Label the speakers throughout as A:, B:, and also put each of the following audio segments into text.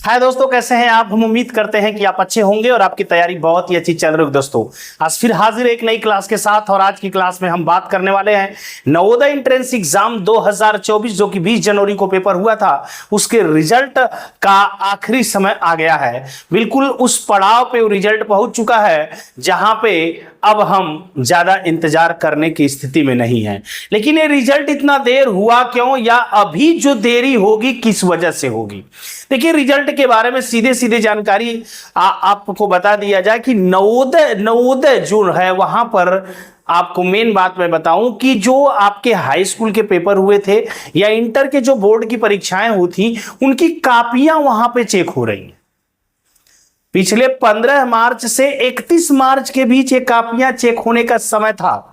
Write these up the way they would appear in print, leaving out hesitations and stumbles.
A: हाय दोस्तों, कैसे हैं आप। हम उम्मीद करते हैं कि आप अच्छे होंगे और आपकी तैयारी बहुत ही अच्छी चल रही है। दोस्तों आज फिर हाजिर एक नई क्लास के साथ और आज की क्लास में हम बात करने वाले हैं नवोदय एंट्रेंस एग्जाम 2024 जो कि 20 जनवरी को पेपर हुआ था, उसके रिजल्ट का आखिरी समय आ गया है। बिल्कुल उस पड़ाव पे रिजल्ट पहुंच चुका है जहां पे अब हम ज्यादा इंतजार करने की स्थिति में नहीं है। लेकिन ये रिजल्ट इतना देर हुआ क्यों, या अभी जो देरी होगी किस वजह से होगी। देखिए, रिजल्ट के बारे में सीधे सीधे जानकारी आपको बता दिया जाए कि नवोदय जो है वहां पर आपको मेन बात मैं बताऊं कि जो आपके हाई स्कूल के पेपर हुए थे या इंटर के जो बोर्ड की परीक्षाएं हुई थी, उनकी कापियां वहां पे चेक हो रही हैं। पिछले 15 मार्च से 31 मार्च के बीच ये कापियां चेक होने का समय था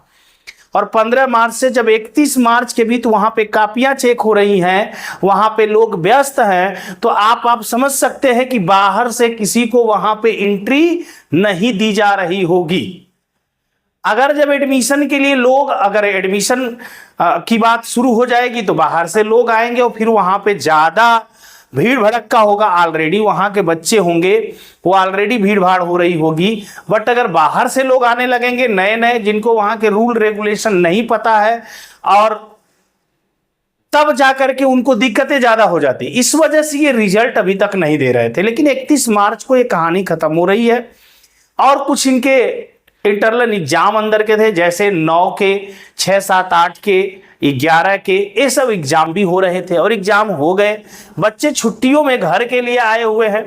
A: और 15 मार्च से जब 31 मार्च के बीच वहां पे कापियां चेक हो रही हैं, वहां पे लोग व्यस्त हैं, तो आप समझ सकते हैं कि बाहर से किसी को वहां पे एंट्री नहीं दी जा रही होगी। अगर जब एडमिशन के लिए लोग, अगर एडमिशन की बात शुरू हो जाएगी तो बाहर से लोग आएंगे और फिर वहां पे ज्यादा भीड़ भड़क्का होगा। ऑलरेडी वहां के बच्चे होंगे, वो ऑलरेडी भीड़ भाड़ हो रही होगी। बट अगर बाहर से लोग आने लगेंगे नए नए, जिनको वहां के रूल रेगुलेशन नहीं पता है, और तब जाकर के उनको दिक्कतें ज्यादा हो जाती। इस वजह से ये रिजल्ट अभी तक नहीं दे रहे थे। लेकिन 31 मार्च को ये कहानी खत्म हो रही है और कुछ इनके इंटरनल एग्जाम अंदर के थे, जैसे 9 के, 6, 7, 8 के, 11 के, ये सब एग्जाम भी हो रहे थे और एग्जाम हो गए। बच्चे छुट्टियों में घर के लिए आए हुए हैं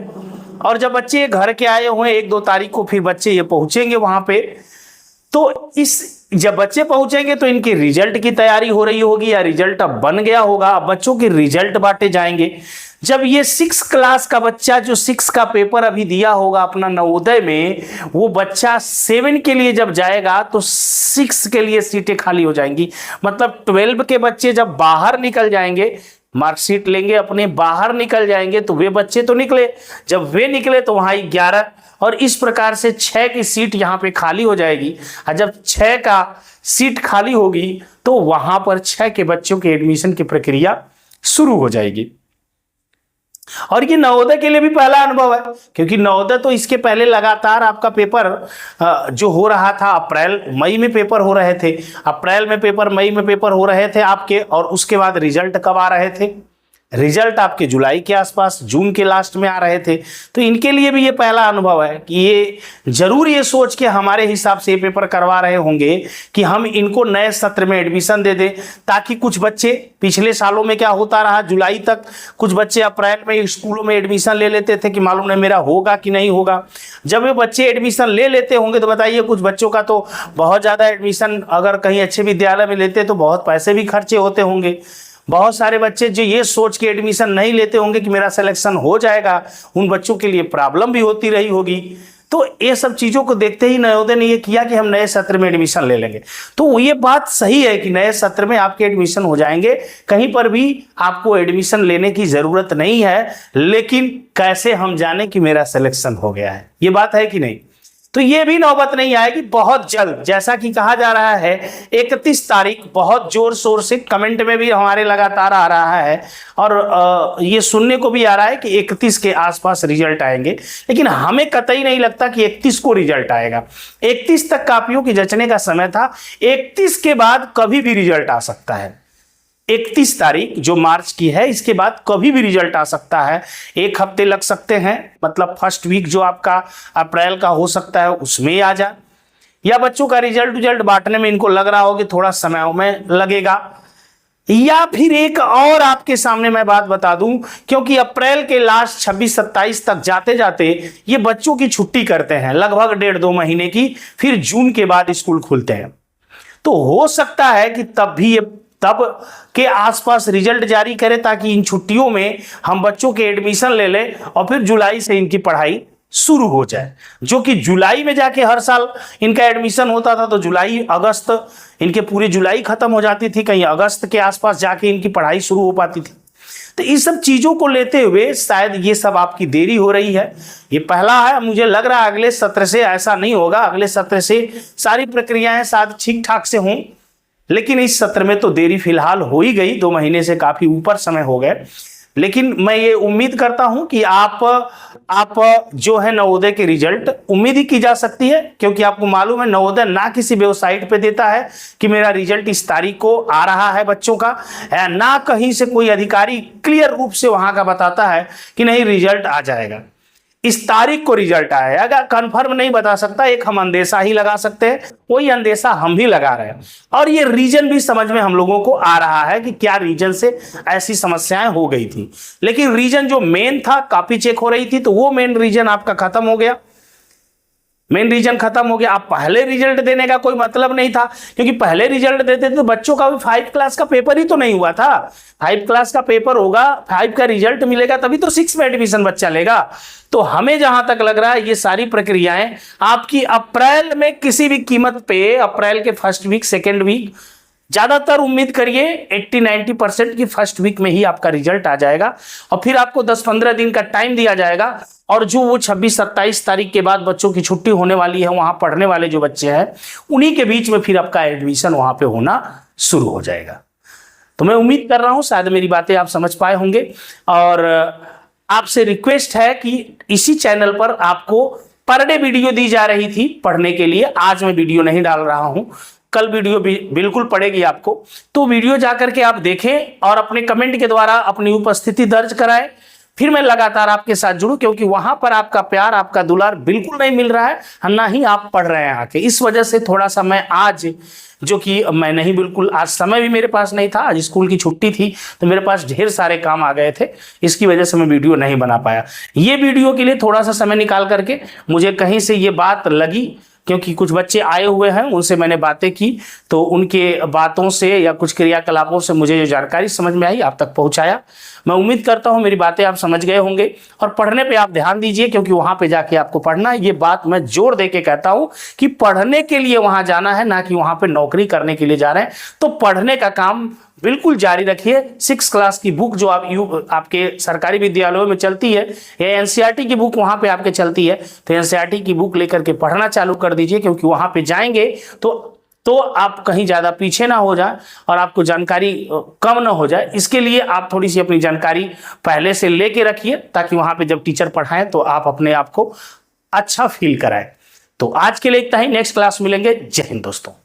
A: और जब बच्चे घर के आए हुए हैं 1-2 तारीख को फिर बच्चे ये पहुंचेंगे वहां पे। तो जब बच्चे पहुंचेंगे तो इनकी रिजल्ट की तैयारी हो रही होगी या रिजल्ट अब बन गया होगा। अब बच्चों के रिजल्ट बांटे जाएंगे। जब ये 6 क्लास का बच्चा जो 6 का पेपर अभी दिया होगा अपना नवोदय में, वो बच्चा 7 के लिए जब जाएगा तो 6 के लिए सीटें खाली हो जाएंगी। मतलब 12 के बच्चे जब बाहर निकल जाएंगे, मार्कशीट लेंगे अपने, बाहर निकल जाएंगे, तो वे बच्चे तो निकले, जब वे निकले तो वहां 11 और इस प्रकार से 6 की सीट यहां पे खाली हो जाएगी। और जब 6 का सीट खाली होगी तो वहां पर 6 के बच्चों के एडमिशन की प्रक्रिया शुरू हो जाएगी। और ये नवोदय के लिए भी पहला अनुभव है, क्योंकि नवोदय तो इसके पहले लगातार आपका पेपर जो हो रहा था, अप्रैल मई में पेपर हो रहे थे, अप्रैल में पेपर, मई में पेपर हो रहे थे आपके, और उसके बाद रिजल्ट कब आ रहे थे, रिजल्ट आपके जुलाई के आसपास, जून के लास्ट में आ रहे थे। तो इनके लिए भी ये पहला अनुभव है कि ये जरूर ये सोच के हमारे हिसाब से ये पेपर करवा रहे होंगे कि हम इनको नए सत्र में एडमिशन दे दें, ताकि कुछ बच्चे, पिछले सालों में क्या होता रहा, जुलाई तक कुछ बच्चे अप्रैल में स्कूलों में एडमिशन ले लेते थे कि मालूम नहीं मेरा होगा कि नहीं होगा। जब ये बच्चे एडमिशन ले लेते होंगे तो बताइए, कुछ बच्चों का तो बहुत ज़्यादा एडमिशन अगर कहीं अच्छे विद्यालय में लेते तो बहुत पैसे भी खर्चे होते होंगे। बहुत सारे बच्चे जो ये सोच के एडमिशन नहीं लेते होंगे कि मेरा सिलेक्शन हो जाएगा, उन बच्चों के लिए प्रॉब्लम भी होती रही होगी। तो ये सब चीज़ों को देखते ही नवोदय ने ये किया कि हम नए सत्र में एडमिशन ले लेंगे। तो ये बात सही है कि नए सत्र में आपके एडमिशन हो जाएंगे, कहीं पर भी आपको एडमिशन लेने की ज़रूरत नहीं है। लेकिन कैसे हम जाने कि मेरा सिलेक्शन हो गया है, ये बात है कि नहीं। तो ये भी नौबत नहीं आएगी बहुत जल्द, जैसा कि कहा जा रहा है 31 तारीख, बहुत जोर शोर से कमेंट में भी हमारे लगातार आ रहा है और ये सुनने को भी आ रहा है कि 31 के आसपास रिजल्ट आएंगे। लेकिन हमें कतई नहीं लगता कि 31 को रिजल्ट आएगा। 31 तक कापियों की जंचने का समय था, 31 के बाद कभी भी रिजल्ट आ सकता है। 31 तारीख जो मार्च की है, इसके बाद कभी भी रिजल्ट आ सकता है। 1 हफ्ते लग सकते हैं, मतलब फर्स्ट वीक जो आपका अप्रैल का हो सकता है उसमें आ जाए, या बच्चों का रिजल्ट बांटने में इनको लग रहा हो कि थोड़ा समय में लगेगा। या फिर एक और आपके सामने मैं बात बता दूं, क्योंकि अप्रैल के लास्ट 26-27 तक जाते जाते ये बच्चों की छुट्टी करते हैं लगभग 1.5-2 महीने की, फिर जून के बाद स्कूल खुलते हैं। तो हो सकता है कि तब के आसपास रिजल्ट जारी करें, ताकि इन छुट्टियों में हम बच्चों के एडमिशन ले लें और फिर जुलाई से इनकी पढ़ाई शुरू हो जाए। जो कि जुलाई में जाके हर साल इनका एडमिशन होता था, तो जुलाई अगस्त इनके पूरी जुलाई खत्म हो जाती थी, कहीं अगस्त के आसपास जाके इनकी पढ़ाई शुरू हो पाती थी। तो इन सब चीज़ों को लेते हुए शायद ये सब आपकी देरी हो रही है। ये पहला है, मुझे लग रहा है अगले सत्र से ऐसा नहीं होगा, अगले सत्र से सारी प्रक्रियाएं शायद ठीक ठाक से हों। लेकिन इस सत्र में तो देरी फिलहाल हो ही गई, 2 महीने से काफी ऊपर समय हो गए। लेकिन मैं ये उम्मीद करता हूं कि आप जो है नवोदय के रिजल्ट उम्मीद ही की जा सकती है, क्योंकि आपको मालूम है नवोदय ना किसी वेबसाइट पे देता है कि मेरा रिजल्ट इस तारीख को आ रहा है बच्चों का, ना कहीं से कोई अधिकारी क्लियर रूप से वहां का बताता है कि नहीं रिजल्ट आ जाएगा, इस तारीख को रिजल्ट आएगा। कंफर्म नहीं बता सकता, एक हम अंदेशा ही लगा सकते हैं, वही अंदेशा हम भी लगा रहे हैं। और ये रीजन भी समझ में हम लोगों को आ रहा है कि क्या रीजन से ऐसी समस्याएं हो गई थी। लेकिन रीजन जो मेन था, कॉपी चेक हो रही थी, तो वो मेन रीजन आपका खत्म हो गया। मेन रीजन खत्म हो गया। आप पहले रिजल्ट देने का कोई मतलब नहीं था, क्योंकि पहले रिजल्ट देते तो बच्चों का भी 5 क्लास का पेपर ही तो नहीं हुआ था। 5 क्लास का पेपर होगा, 5 का रिजल्ट मिलेगा, तभी तो 6 में एडमिशन बच्चा लेगा। तो हमें जहां तक लग रहा है ये सारी प्रक्रियाएं आपकी अप्रैल में किसी भी कीमत पे, अप्रैल के फर्स्ट वीक, सेकेंड वीक, ज्यादातर उम्मीद करिए 80-90% की फर्स्ट वीक में ही आपका रिजल्ट आ जाएगा। और फिर आपको 10-15 दिन का टाइम दिया जाएगा, और जो वो 26-27 तारीख के बाद बच्चों की छुट्टी होने वाली है, वहां पढ़ने वाले जो बच्चे हैं उन्हीं के बीच में फिर आपका एडमिशन वहां पे होना शुरू हो जाएगा। तो मैं उम्मीद कर रहा हूं शायद मेरी बातें आप समझ पाए होंगे। और आपसे रिक्वेस्ट है कि इसी चैनल पर आपको पर डे वीडियो दी जा रही थी पढ़ने के लिए, आज मैं वीडियो नहीं डाल रहा हूं, कल वीडियो भी बिल्कुल पड़ेगी आपको। तो वीडियो जाकर के आप देखें और अपने कमेंट के द्वारा अपनी उपस्थिति दर्ज कराएं, फिर मैं लगातार आपके साथ जुड़ूं, क्योंकि वहां पर आपका प्यार, आपका दुलार बिल्कुल नहीं मिल रहा है, ना ही आप पढ़ रहे हैं आके। इस वजह से थोड़ा सा मैं आज, जो कि मैं नहीं, बिल्कुल आज समय भी मेरे पास नहीं था, आज स्कूल की छुट्टी थी, तो मेरे पास ढेर सारे काम आ गए थे, इसकी वजह से मैं वीडियो नहीं बना पाया। ये वीडियो के लिए थोड़ा सा समय निकाल करके मुझे कहीं से ये बात लगी, क्योंकि कुछ बच्चे आए हुए हैं, उनसे मैंने बातें की, तो उनके बातों से या कुछ क्रियाकलापों से मुझे जो जानकारी समझ में आई आप तक पहुंचाया। मैं उम्मीद करता हूं मेरी बातें आप समझ गए होंगे, और पढ़ने पे आप ध्यान दीजिए, क्योंकि वहां पे जाके आपको पढ़ना है। ये बात मैं जोर दे के कहता हूं कि पढ़ने के लिए वहां जाना है, ना कि वहां पे नौकरी करने के लिए जा रहे हैं। तो पढ़ने का काम बिल्कुल जारी रखिए। 6 क्लास की बुक जो आपके सरकारी विद्यालयों में चलती है, या एनसीईआरटी की बुक वहां पे आपके चलती है, तो एनसीईआरटी की बुक लेकर के पढ़ना चालू कर दीजिए, क्योंकि वहां पे जाएंगे तो आप कहीं ज्यादा पीछे ना हो जाए और आपको जानकारी कम ना हो जाए। इसके लिए आप थोड़ी सी अपनी जानकारी पहले से लेके रखिए, ताकि वहां पे जब टीचर पढ़ाएं तो आप अपने आप को अच्छा फील कराएं। तो आज के लिए इतना ही, नेक्स्ट क्लास मिलेंगे। जय हिंद दोस्तों।